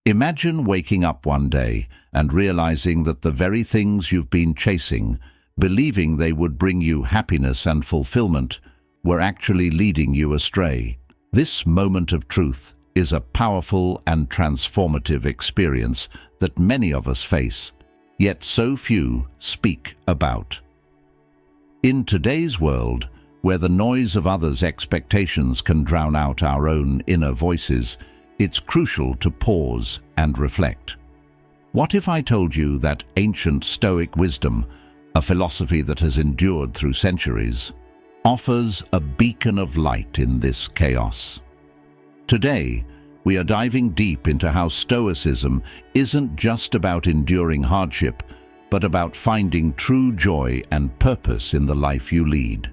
Imagine waking up one day and realizing that the very things you've been chasing, believing they would bring you happiness and fulfillment, were actually leading you astray. This moment of truth is a powerful and transformative experience that many of us face, yet so few speak about. In today's world, where the noise of others' expectations can drown out our own inner voices, it's crucial to pause and reflect. What if I told you that ancient Stoic wisdom, a philosophy that has endured through centuries, offers a beacon of light in this chaos? Today, we are diving deep into how Stoicism isn't just about enduring hardship, but about finding true joy and purpose in the life you lead.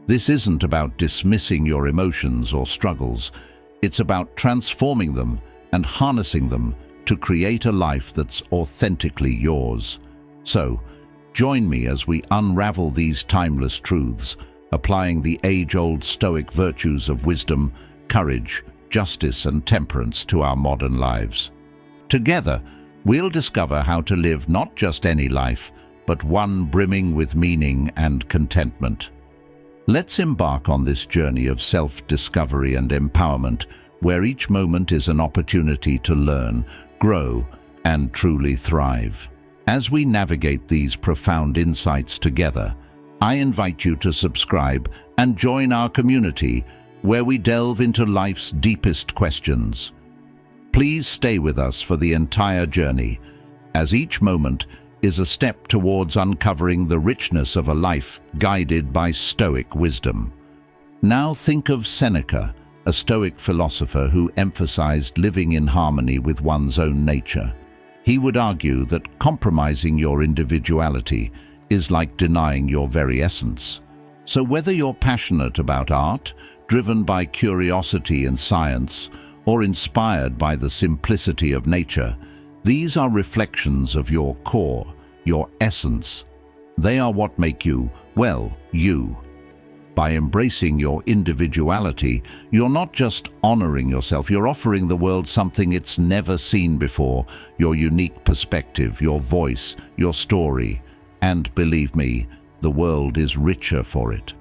This isn't about dismissing your emotions or struggles. It's about transforming them and harnessing them to create a life that's authentically yours. So, join me as we unravel these timeless truths, applying the age-old Stoic virtues of wisdom, courage, justice, and temperance to our modern lives. Together, we'll discover how to live not just any life, but one brimming with meaning and contentment. Let's embark on this journey of self-discovery and empowerment, where each moment is an opportunity to learn, grow, and truly thrive. As we navigate these profound insights together, I invite you to subscribe and join our community, where we delve into life's deepest questions. Please stay with us for the entire journey, as each moment is a step towards uncovering the richness of a life guided by Stoic wisdom. Now think of Seneca, a Stoic philosopher who emphasized living in harmony with one's own nature. He would argue that compromising your individuality is like denying your very essence. So whether you're passionate about art, driven by curiosity and science, or inspired by the simplicity of nature, these are reflections of your core, your essence. They are what make you, well, you. By embracing your individuality, you're not just honoring yourself, you're offering the world something it's never seen before: your unique perspective, your voice, your story. And believe me, the world is richer for it.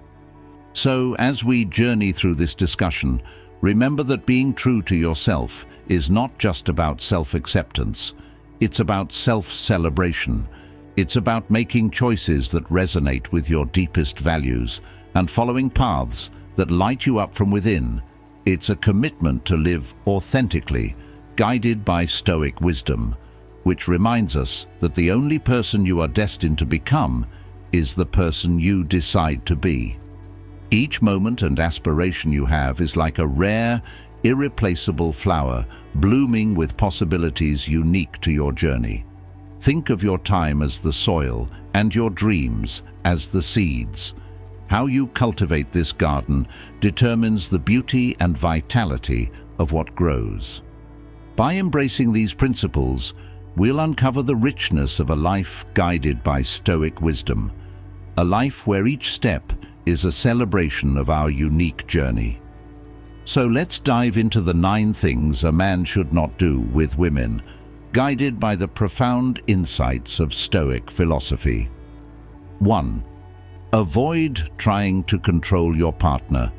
So, as we journey through this discussion, remember that being true to yourself is not just about self-acceptance. It's about self-celebration. It's about making choices that resonate with your deepest values and following paths that light you up from within. It's a commitment to live authentically, guided by Stoic wisdom, which reminds us that the only person you are destined to become is the person you decide to be. Each moment and aspiration you have is like a rare, irreplaceable flower blooming with possibilities unique to your journey. Think of your time as the soil and your dreams as the seeds. How you cultivate this garden determines the beauty and vitality of what grows. By embracing these principles, we'll uncover the richness of a life guided by Stoic wisdom, a life where each step is a celebration of our unique journey. So let's dive into the 9 things a man should not do with women, guided by the profound insights of Stoic philosophy. 1. Avoid trying to control your partner.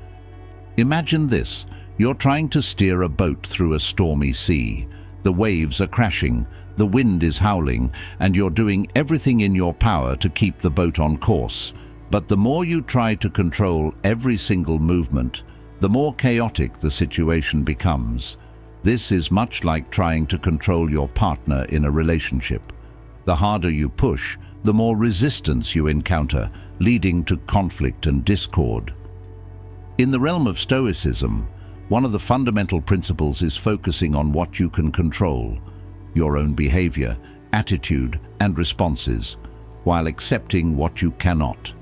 Imagine this: you're trying to steer a boat through a stormy sea. The waves are crashing, the wind is howling, and you're doing everything in your power to keep the boat on course. But the more you try to control every single movement, the more chaotic the situation becomes. This is much like trying to control your partner in a relationship. The harder you push, the more resistance you encounter, leading to conflict and discord. In the realm of Stoicism, one of the fundamental principles is focusing on what you can control: your own behavior, attitude, and responses, while accepting what you cannot.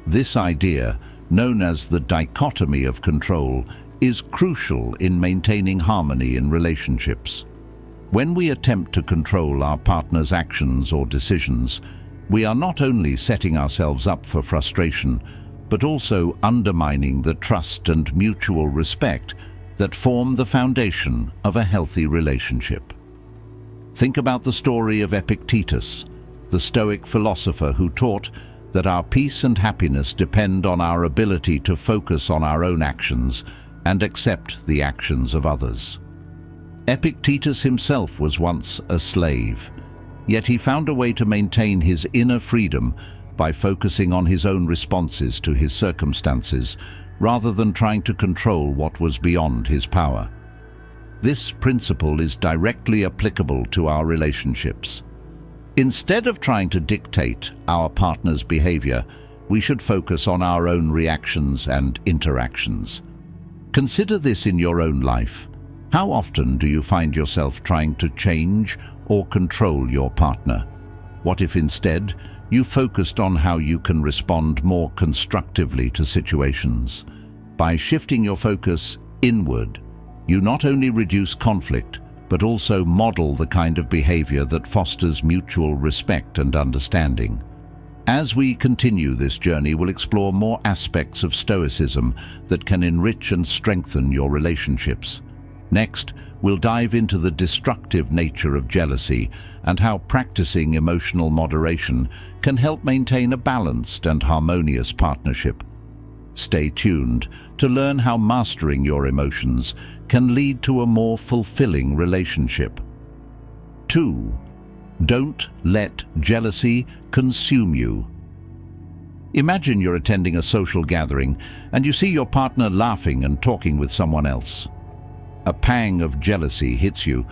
This idea, known as the dichotomy of control, is crucial in maintaining harmony in relationships. When we attempt to control our partner's actions or decisions, we are not only setting ourselves up for frustration, but also undermining the trust and mutual respect that form the foundation of a healthy relationship. Think about the story of Epictetus, the Stoic philosopher who taught that our peace and happiness depend on our ability to focus on our own actions and accept the actions of others. Epictetus himself was once a slave, yet he found a way to maintain his inner freedom by focusing on his own responses to his circumstances rather than trying to control what was beyond his power. This principle is directly applicable to our relationships. Instead of trying to dictate our partner's behavior, we should focus on our own reactions and interactions. Consider this in your own life. How often do you find yourself trying to change or control your partner? What if instead you focused on how you can respond more constructively to situations? By shifting your focus inward, you not only reduce conflict, but also model the kind of behavior that fosters mutual respect and understanding. As we continue this journey, we'll explore more aspects of Stoicism that can enrich and strengthen your relationships. Next, we'll dive into the destructive nature of jealousy and how practicing emotional moderation can help maintain a balanced and harmonious partnership. Stay tuned to learn how mastering your emotions can lead to a more fulfilling relationship. 2. Don't let jealousy consume you. Imagine you're attending a social gathering and you see your partner laughing and talking with someone else. A pang of jealousy hits you,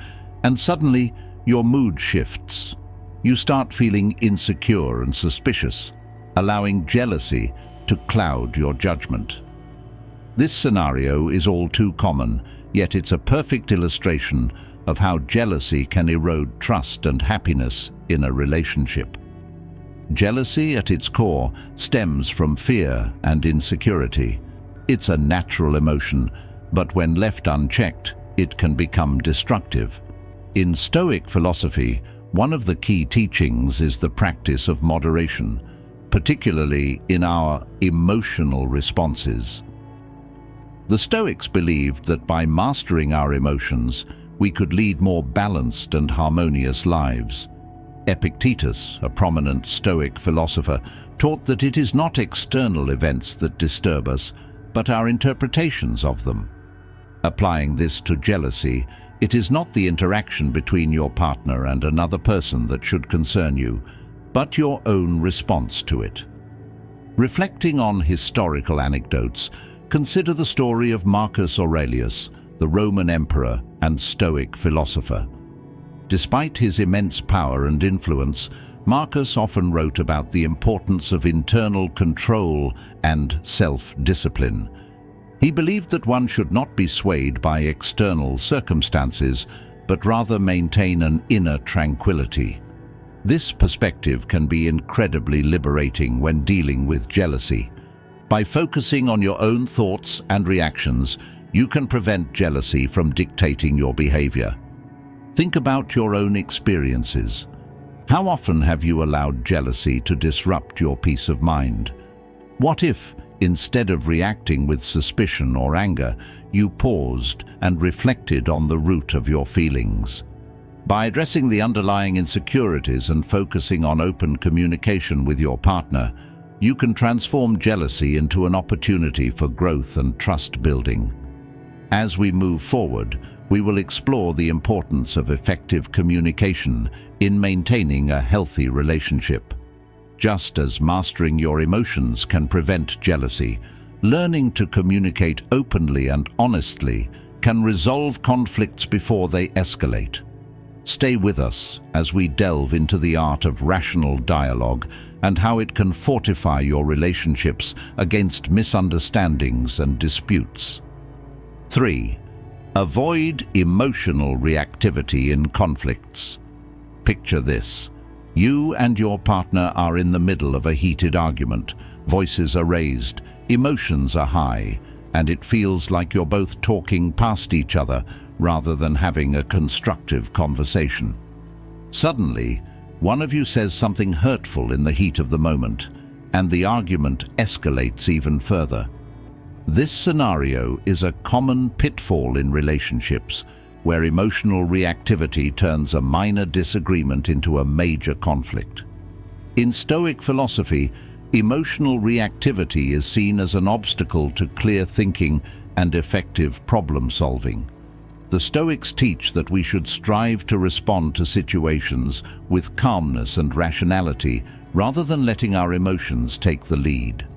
and suddenly your mood shifts. You start feeling insecure and suspicious, allowing jealousy to cloud your judgment. This scenario is all too common, yet it's a perfect illustration of how jealousy can erode trust and happiness in a relationship. Jealousy at its core stems from fear and insecurity. It's a natural emotion, but when left unchecked, it can become destructive. In Stoic philosophy, one of the key teachings is the practice of moderation, particularly in our emotional responses. The Stoics believed that by mastering our emotions, we could lead more balanced and harmonious lives. Epictetus, a prominent Stoic philosopher, taught that it is not external events that disturb us, but our interpretations of them. Applying this to jealousy, it is not the interaction between your partner and another person that should concern you, but your own response to it. Reflecting on historical anecdotes, consider the story of Marcus Aurelius, the Roman emperor and Stoic philosopher. Despite his immense power and influence, Marcus often wrote about the importance of internal control and self-discipline. He believed that one should not be swayed by external circumstances, but rather maintain an inner tranquility. This perspective can be incredibly liberating when dealing with jealousy. By focusing on your own thoughts and reactions, you can prevent jealousy from dictating your behavior. Think about your own experiences. How often have you allowed jealousy to disrupt your peace of mind? What if, instead of reacting with suspicion or anger, you paused and reflected on the root of your feelings? By addressing the underlying insecurities and focusing on open communication with your partner, you can transform jealousy into an opportunity for growth and trust building. As we move forward, we will explore the importance of effective communication in maintaining a healthy relationship. Just as mastering your emotions can prevent jealousy, learning to communicate openly and honestly can resolve conflicts before they escalate. Stay with us as we delve into the art of rational dialogue and how it can fortify your relationships against misunderstandings and disputes. 3. Avoid emotional reactivity in conflicts. Picture this. You and your partner are in the middle of a heated argument. Voices are raised, emotions are high, and it feels like you're both talking past each other rather than having a constructive conversation. Suddenly, one of you says something hurtful in the heat of the moment, and the argument escalates even further. This scenario is a common pitfall in relationships where emotional reactivity turns a minor disagreement into a major conflict. In Stoic philosophy, emotional reactivity is seen as an obstacle to clear thinking and effective problem-solving. The Stoics teach that we should strive to respond to situations with calmness and rationality rather than letting our emotions take the lead.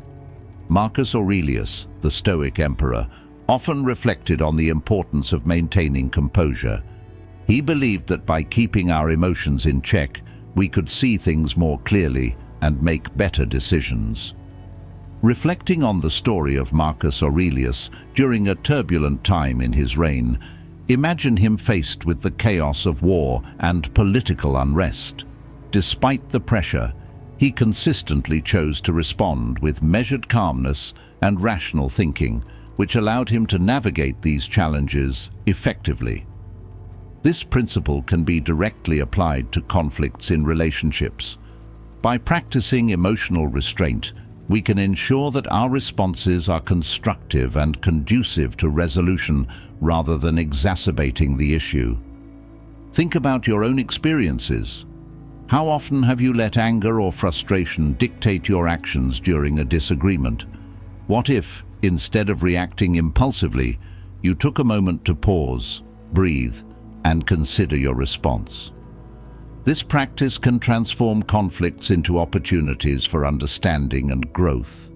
Marcus Aurelius, the Stoic emperor, often reflected on the importance of maintaining composure. He believed that by keeping our emotions in check, we could see things more clearly and make better decisions. Reflecting on the story of Marcus Aurelius during a turbulent time in his reign, imagine him faced with the chaos of war and political unrest. Despite the pressure, he consistently chose to respond with measured calmness and rational thinking, which allowed him to navigate these challenges effectively. This principle can be directly applied to conflicts in relationships. By practicing emotional restraint, we can ensure that our responses are constructive and conducive to resolution rather than exacerbating the issue. Think about your own experiences. How often have you let anger or frustration dictate your actions during a disagreement? What if, instead of reacting impulsively, you took a moment to pause, breathe, and consider your response? This practice can transform conflicts into opportunities for understanding and growth.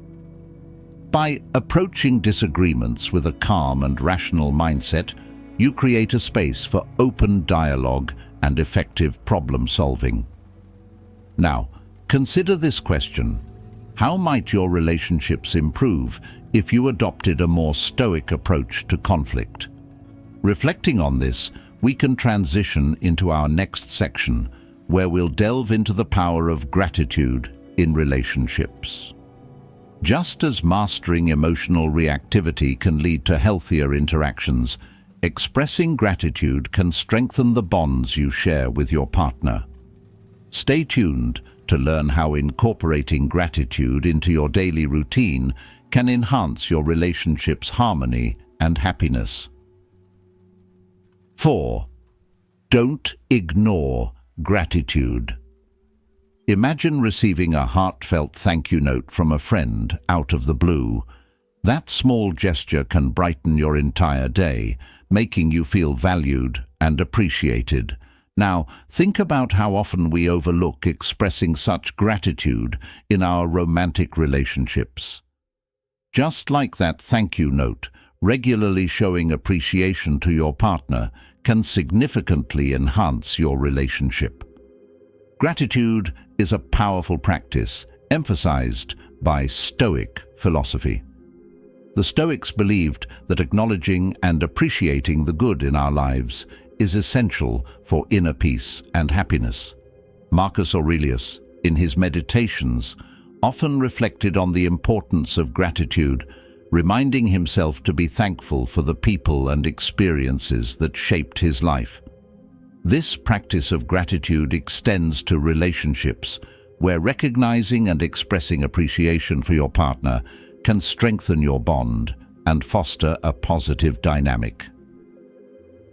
By approaching disagreements with a calm and rational mindset, you create a space for open dialogue and effective problem-solving. Now, consider this question. How might your relationships improve if you adopted a more stoic approach to conflict? Reflecting on this, we can transition into our next section, where we'll delve into the power of gratitude in relationships. Just as mastering emotional reactivity can lead to healthier interactions, expressing gratitude can strengthen the bonds you share with your partner. Stay tuned to learn how incorporating gratitude into your daily routine can enhance your relationship's harmony and happiness. 4. Don't ignore gratitude. Imagine receiving a heartfelt thank you note from a friend out of the blue. That small gesture can brighten your entire day, making you feel valued and appreciated. Now, think about how often we overlook expressing such gratitude in our romantic relationships. Just like that thank you note, regularly showing appreciation to your partner can significantly enhance your relationship. Gratitude is a powerful practice emphasized by Stoic philosophy. The Stoics believed that acknowledging and appreciating the good in our lives is essential for inner peace and happiness. Marcus Aurelius, in his meditations, often reflected on the importance of gratitude, reminding himself to be thankful for the people and experiences that shaped his life. This practice of gratitude extends to relationships, where recognizing and expressing appreciation for your partner can strengthen your bond and foster a positive dynamic.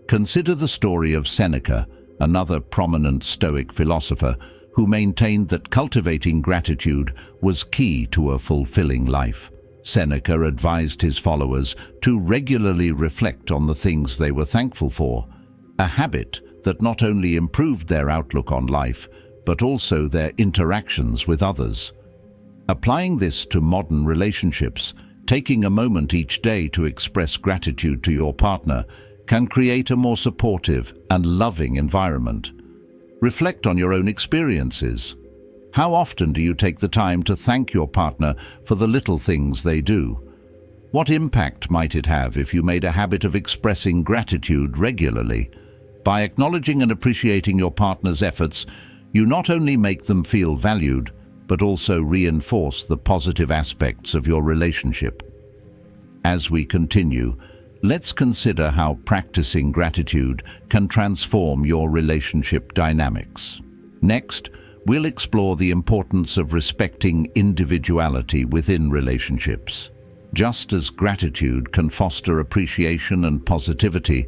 Consider the story of Seneca, another prominent Stoic philosopher who maintained that cultivating gratitude was key to a fulfilling life. Seneca advised his followers to regularly reflect on the things they were thankful for, a habit that not only improved their outlook on life, but also their interactions with others. Applying this to modern relationships, taking a moment each day to express gratitude to your partner can create a more supportive and loving environment. Reflect on your own experiences. How often do you take the time to thank your partner for the little things they do? What impact might it have if you made a habit of expressing gratitude regularly? By acknowledging and appreciating your partner's efforts, you not only make them feel valued, but also reinforce the positive aspects of your relationship. As we continue, let's consider how practicing gratitude can transform your relationship dynamics. Next, we'll explore the importance of respecting individuality within relationships. Just as gratitude can foster appreciation and positivity,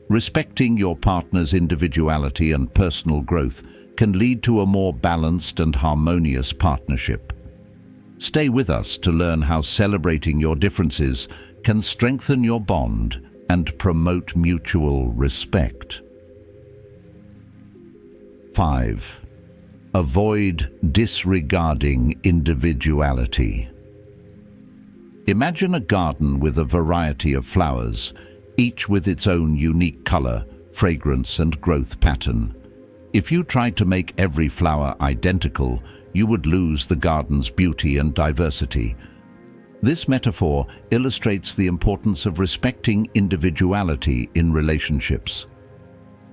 Respecting your partner's individuality and personal growth can lead to a more balanced and harmonious partnership. Stay with us to learn how celebrating your differences can strengthen your bond and promote mutual respect. 5. Avoid disregarding individuality. Imagine a garden with a variety of flowers, each with its own unique color, fragrance, and growth pattern. If you tried to make every flower identical, you would lose the garden's beauty and diversity. This metaphor illustrates the importance of respecting individuality in relationships.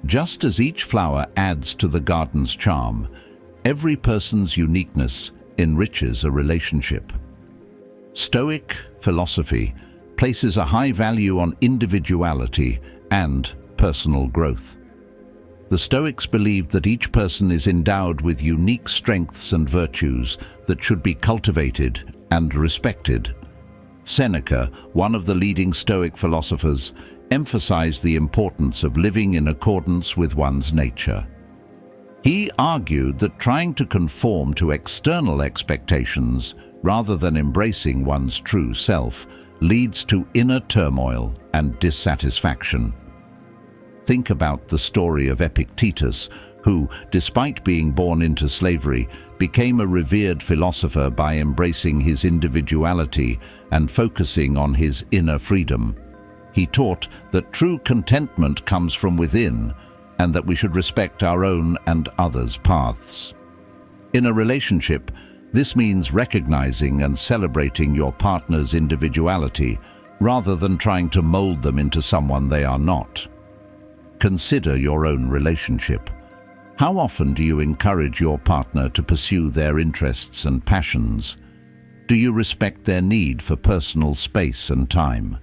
Just as each flower adds to the garden's charm, every person's uniqueness enriches a relationship. Stoic philosophy places a high value on individuality and personal growth. The Stoics believed that each person is endowed with unique strengths and virtues that should be cultivated and respected. Seneca, one of the leading Stoic philosophers, emphasized the importance of living in accordance with one's nature. He argued that trying to conform to external expectations rather than embracing one's true self leads to inner turmoil and dissatisfaction. Think about the story of Epictetus, who, despite being born into slavery, became a revered philosopher by embracing his individuality and focusing on his inner freedom. He taught that true contentment comes from within and that we should respect our own and others' paths. In a relationship, this means recognizing and celebrating your partner's individuality rather than trying to mold them into someone they are not. Consider your own relationship. How often do you encourage your partner to pursue their interests and passions? Do you respect their need for personal space and time?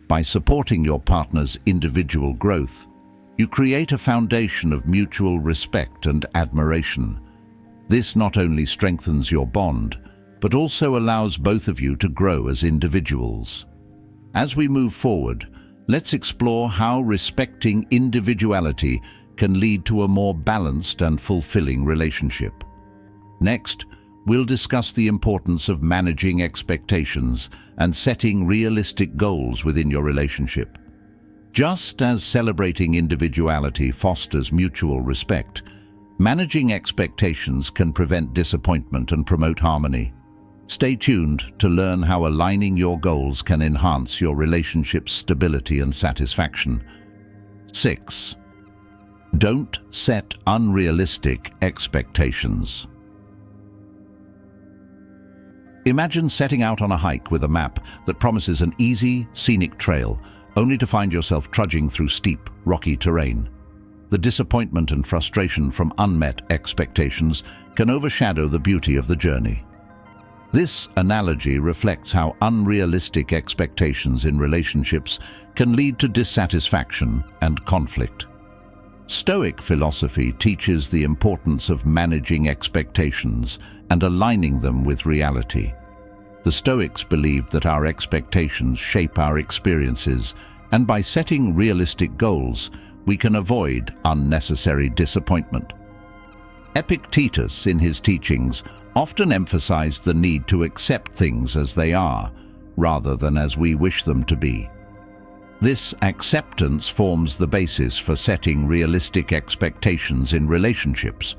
By supporting your partner's individual growth, you create a foundation of mutual respect and admiration. This not only strengthens your bond, but also allows both of you to grow as individuals. As we move forward, let's explore how respecting individuality can lead to a more balanced and fulfilling relationship. Next, we'll discuss the importance of managing expectations and setting realistic goals within your relationship. Just as celebrating individuality fosters mutual respect, managing expectations can prevent disappointment and promote harmony. Stay tuned to learn how aligning your goals can enhance your relationship's stability and satisfaction. 6. Don't set unrealistic expectations. Imagine setting out on a hike with a map that promises an easy, scenic trail, only to find yourself trudging through steep, rocky terrain. The disappointment and frustration from unmet expectations can overshadow the beauty of the journey. This analogy reflects how unrealistic expectations in relationships can lead to dissatisfaction and conflict. Stoic philosophy teaches the importance of managing expectations and aligning them with reality. The Stoics believed that our expectations shape our experiences, and by setting realistic goals, we can avoid unnecessary disappointment. Epictetus, in his teachings, often emphasized the need to accept things as they are, rather than as we wish them to be. This acceptance forms the basis for setting realistic expectations in relationships.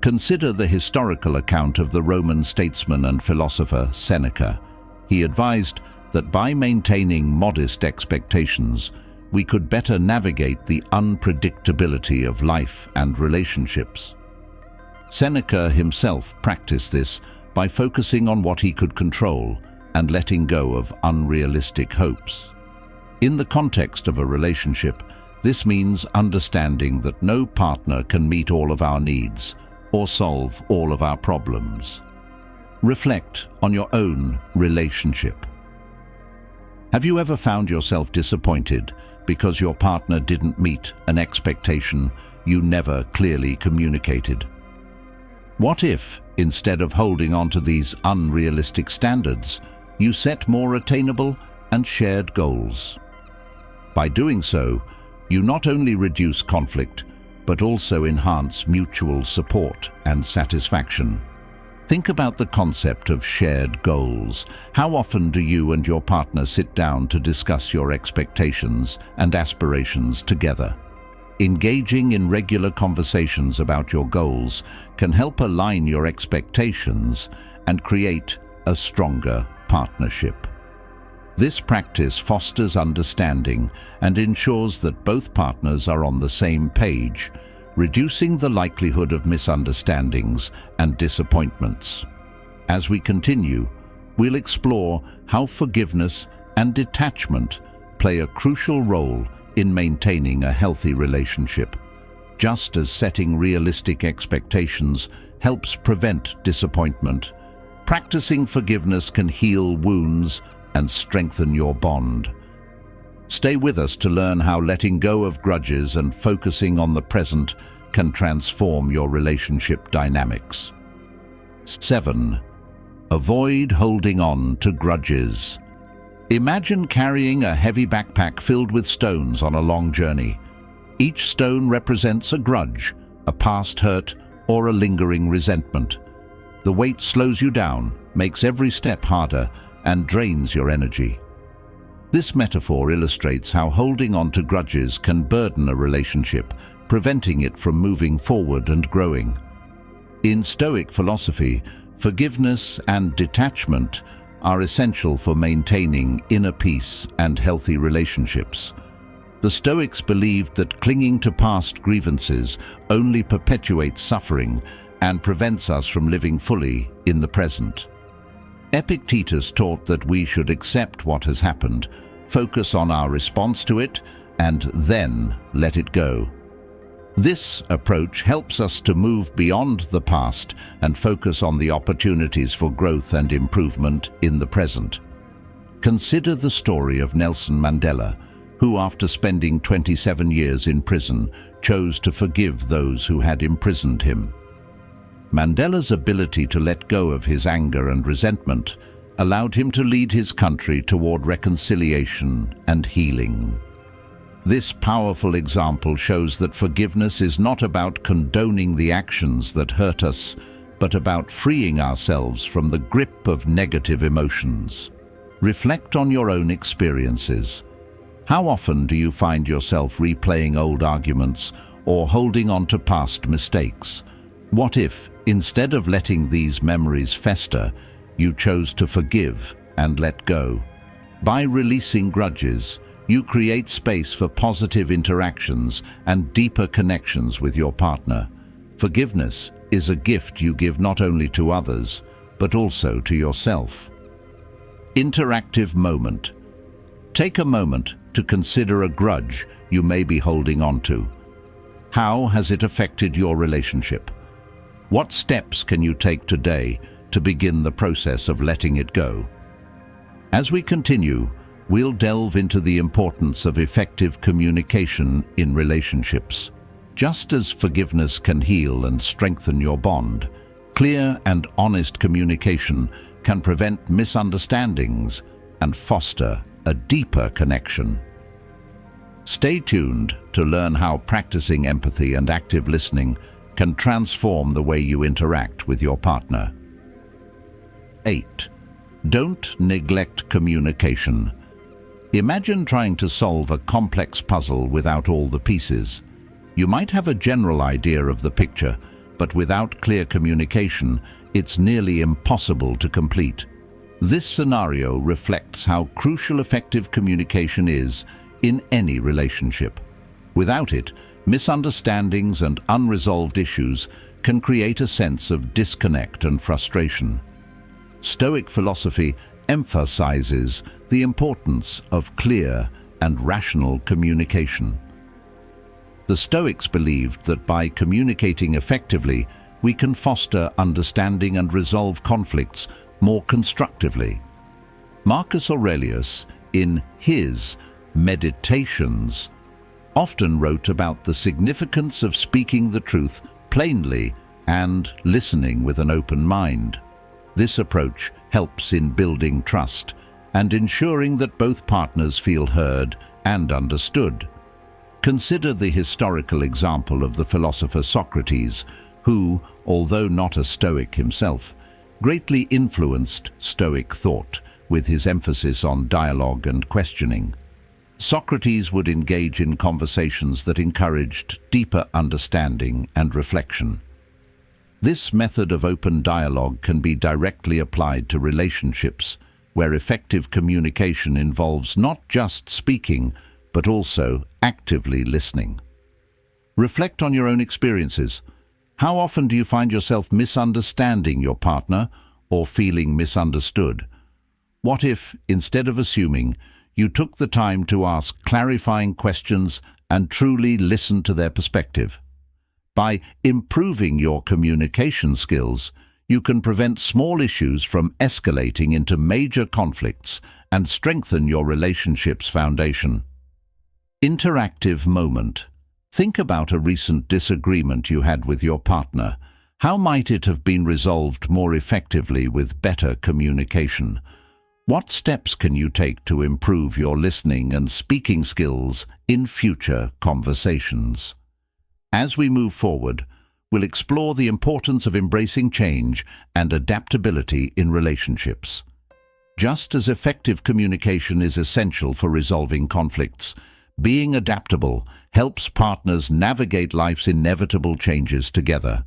Consider the historical account of the Roman statesman and philosopher Seneca. He advised that by maintaining modest expectations, we could better navigate the unpredictability of life and relationships. Seneca himself practiced this by focusing on what he could control and letting go of unrealistic hopes. In the context of a relationship, this means understanding that no partner can meet all of our needs or solve all of our problems. Reflect on your own relationship. Have you ever found yourself disappointed because your partner didn't meet an expectation you never clearly communicated? What if, instead of holding on to these unrealistic standards, you set more attainable and shared goals? By doing so, You not only reduce conflict, but also enhance mutual support and satisfaction. Think about the concept of shared goals. How often do you and your partner sit down to discuss your expectations and aspirations together? Engaging in regular conversations about your goals can help align your expectations and create a stronger partnership. This practice fosters understanding and ensures that both partners are on the same page, reducing the likelihood of misunderstandings and disappointments. As we continue, we'll explore how forgiveness and detachment play a crucial role in maintaining a healthy relationship. Just as setting realistic expectations helps prevent disappointment, practicing forgiveness can heal wounds and strengthen your bond. Stay with us to learn how letting go of grudges and focusing on the present can transform your relationship dynamics. 7. Avoid holding on to grudges. Imagine carrying a heavy backpack filled with stones on a long journey. Each stone represents a grudge, a past hurt, or a lingering resentment. The weight slows you down, makes every step harder, and drains your energy. This metaphor illustrates how holding on to grudges can burden a relationship, preventing it from moving forward and growing. In Stoic philosophy, forgiveness and detachment are essential for maintaining inner peace and healthy relationships. The Stoics believed that clinging to past grievances only perpetuates suffering and prevents us from living fully in the present. Epictetus taught that we should accept what has happened, focus on our response to it, and then let it go. This approach helps us to move beyond the past and focus on the opportunities for growth and improvement in the present. Consider the story of Nelson Mandela, who, after spending 27 years in prison, chose to forgive those who had imprisoned him. Mandela's ability to let go of his anger and resentment allowed him to lead his country toward reconciliation and healing. This powerful example shows that forgiveness is not about condoning the actions that hurt us, but about freeing ourselves from the grip of negative emotions. Reflect on your own experiences. How often do you find yourself replaying old arguments or holding on to past mistakes? What if, instead of letting these memories fester, you chose to forgive and let go? By releasing grudges, you create space for positive interactions and deeper connections with your partner. Forgiveness is a gift you give not only to others, but also to yourself. Interactive moment. Take a moment to consider a grudge you may be holding on to. How has it affected your relationship? What steps can you take today to begin the process of letting it go? As we continue, we'll delve into the importance of effective communication in relationships. Just as forgiveness can heal and strengthen your bond, clear and honest communication can prevent misunderstandings and foster a deeper connection. Stay tuned to learn how practicing empathy and active listening can transform the way you interact with your partner. 8. Don't neglect communication. Imagine trying to solve a complex puzzle without all the pieces. You might have a general idea of the picture, but without clear communication, it's nearly impossible to complete. This scenario reflects how crucial effective communication is in any relationship. Without it, misunderstandings and unresolved issues can create a sense of disconnect and frustration. Stoic philosophy emphasizes the importance of clear and rational communication. The Stoics believed that by communicating effectively, we can foster understanding and resolve conflicts more constructively. Marcus Aurelius, in his Meditations, often wrote about the significance of speaking the truth plainly and listening with an open mind. This approach helps in building trust and ensuring that both partners feel heard and understood. Consider the historical example of the philosopher Socrates, who, although not a Stoic himself, greatly influenced Stoic thought with his emphasis on dialogue and questioning. Socrates would engage in conversations that encouraged deeper understanding and reflection. This method of open dialogue can be directly applied to relationships, where effective communication involves not just speaking, but also actively listening. Reflect on your own experiences. How often do you find yourself misunderstanding your partner or feeling misunderstood? What if, instead of assuming, you took the time to ask clarifying questions and truly listen to their perspective? By improving your communication skills, you can prevent small issues from escalating into major conflicts and strengthen your relationship's foundation. Interactive moment. Think about a recent disagreement you had with your partner. How might it have been resolved more effectively with better communication? What steps can you take to improve your listening and speaking skills in future conversations? As we move forward, we'll explore the importance of embracing change and adaptability in relationships. Just as effective communication is essential for resolving conflicts, being adaptable helps partners navigate life's inevitable changes together.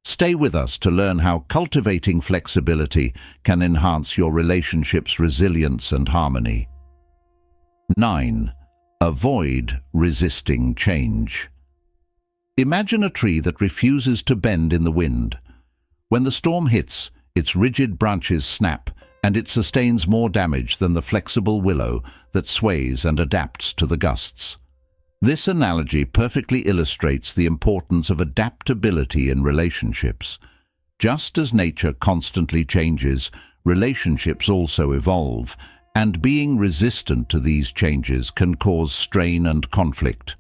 Stay with us to learn how cultivating flexibility can enhance your relationship's resilience and harmony. 9. Avoid resisting change. Imagine a tree that refuses to bend in the wind. When the storm hits, its rigid branches snap, and it sustains more damage than the flexible willow that sways and adapts to the gusts. This analogy perfectly illustrates the importance of adaptability in relationships. Just as nature constantly changes, relationships also evolve, and being resistant to these changes can cause strain and conflict.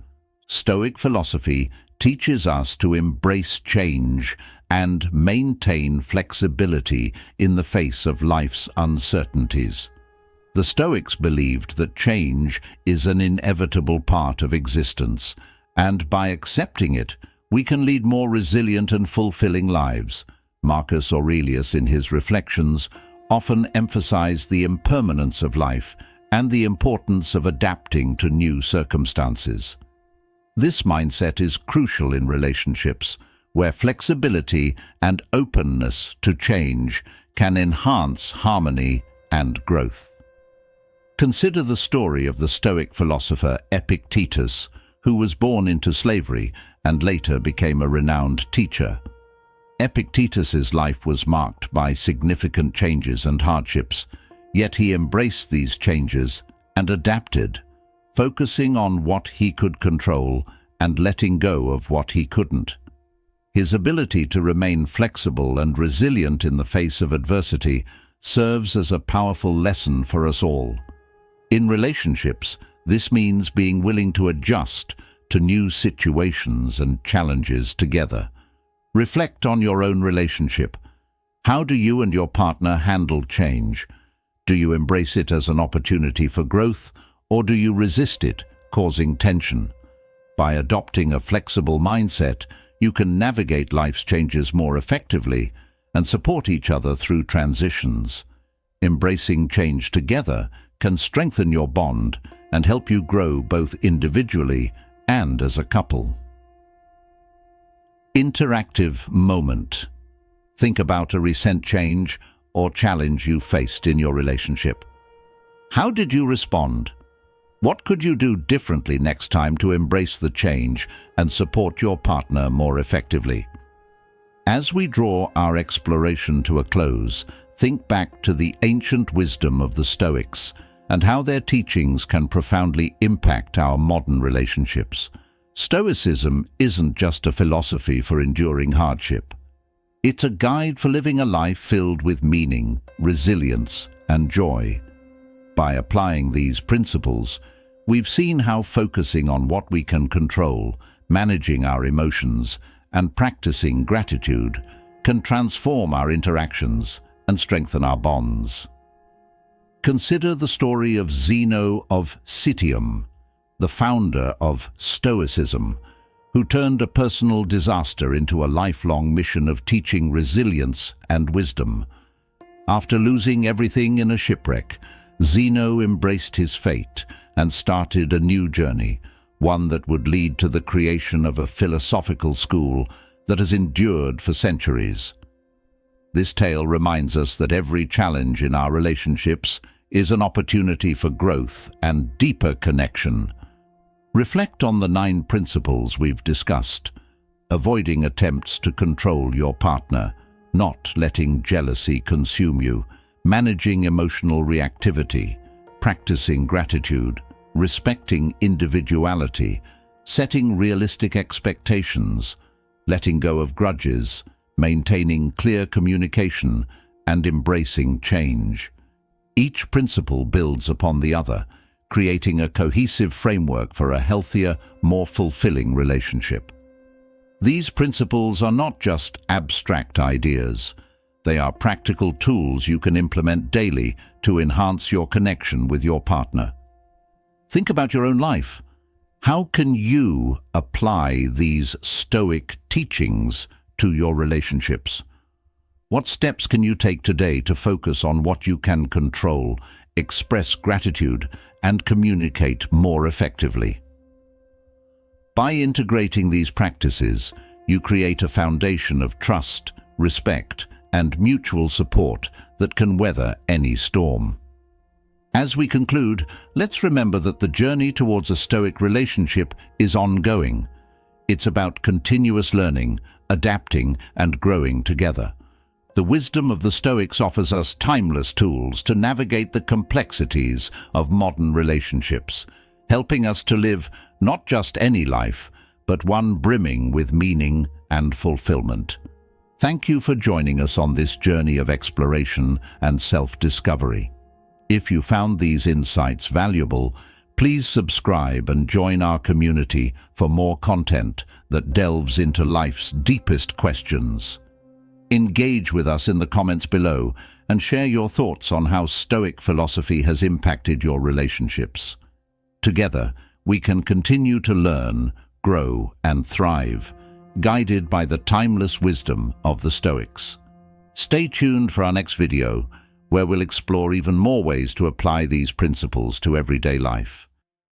Stoic philosophy teaches us to embrace change and maintain flexibility in the face of life's uncertainties. The Stoics believed that change is an inevitable part of existence, and by accepting it, we can lead more resilient and fulfilling lives. Marcus Aurelius, in his Reflections, often emphasized the impermanence of life and the importance of adapting to new circumstances. This mindset is crucial in relationships, where flexibility and openness to change can enhance harmony and growth. Consider the story of the Stoic philosopher Epictetus, who was born into slavery and later became a renowned teacher. Epictetus's life was marked by significant changes and hardships, yet he embraced these changes and adapted, focusing on what he could control and letting go of what he couldn't. His ability to remain flexible and resilient in the face of adversity serves as a powerful lesson for us all. In relationships, this means being willing to adjust to new situations and challenges together. Reflect on your own relationship. How do you and your partner handle change? Do you embrace it as an opportunity for growth, or do you resist it, causing tension? By adopting a flexible mindset, you can navigate life's changes more effectively and support each other through transitions. Embracing change together can strengthen your bond and help you grow both individually and as a couple. Interactive moment. Think about a recent change or challenge you faced in your relationship. How did you respond? What could you do differently next time to embrace the change and support your partner more effectively? As we draw our exploration to a close, think back to the ancient wisdom of the Stoics and how their teachings can profoundly impact our modern relationships. Stoicism isn't just a philosophy for enduring hardship. It's a guide for living a life filled with meaning, resilience, and joy. By applying these principles, we've seen how focusing on what we can control, managing our emotions, and practicing gratitude can transform our interactions and strengthen our bonds. Consider the story of Zeno of Citium, the founder of Stoicism, who turned a personal disaster into a lifelong mission of teaching resilience and wisdom. After losing everything in a shipwreck, Zeno embraced his fate and started a new journey, one that would lead to the creation of a philosophical school that has endured for centuries. This tale reminds us that every challenge in our relationships is an opportunity for growth and deeper connection. Reflect on the 9 principles we've discussed: avoiding attempts to control your partner, not letting jealousy consume you, managing emotional reactivity, practicing gratitude, respecting individuality, setting realistic expectations, letting go of grudges, maintaining clear communication, and embracing change. Each principle builds upon the other, creating a cohesive framework for a healthier, more fulfilling relationship. These principles are not just abstract ideas. They are practical tools you can implement daily to enhance your connection with your partner. Think about your own life. How can you apply these Stoic teachings to your relationships? What steps can you take today to focus on what you can control, express gratitude, and communicate more effectively? By integrating these practices, you create a foundation of trust, respect, and mutual support that can weather any storm. As we conclude, let's remember that the journey towards a Stoic relationship is ongoing. It's about continuous learning, adapting, and growing together. The wisdom of the Stoics offers us timeless tools to navigate the complexities of modern relationships, helping us to live not just any life, but one brimming with meaning and fulfillment. Thank you for joining us on this journey of exploration and self-discovery. If you found these insights valuable, please subscribe and join our community for more content that delves into life's deepest questions. Engage with us in the comments below and share your thoughts on how Stoic philosophy has impacted your relationships. Together, we can continue to learn, grow, and thrive, guided by the timeless wisdom of the Stoics. Stay tuned for our next video, where we'll explore even more ways to apply these principles to everyday life.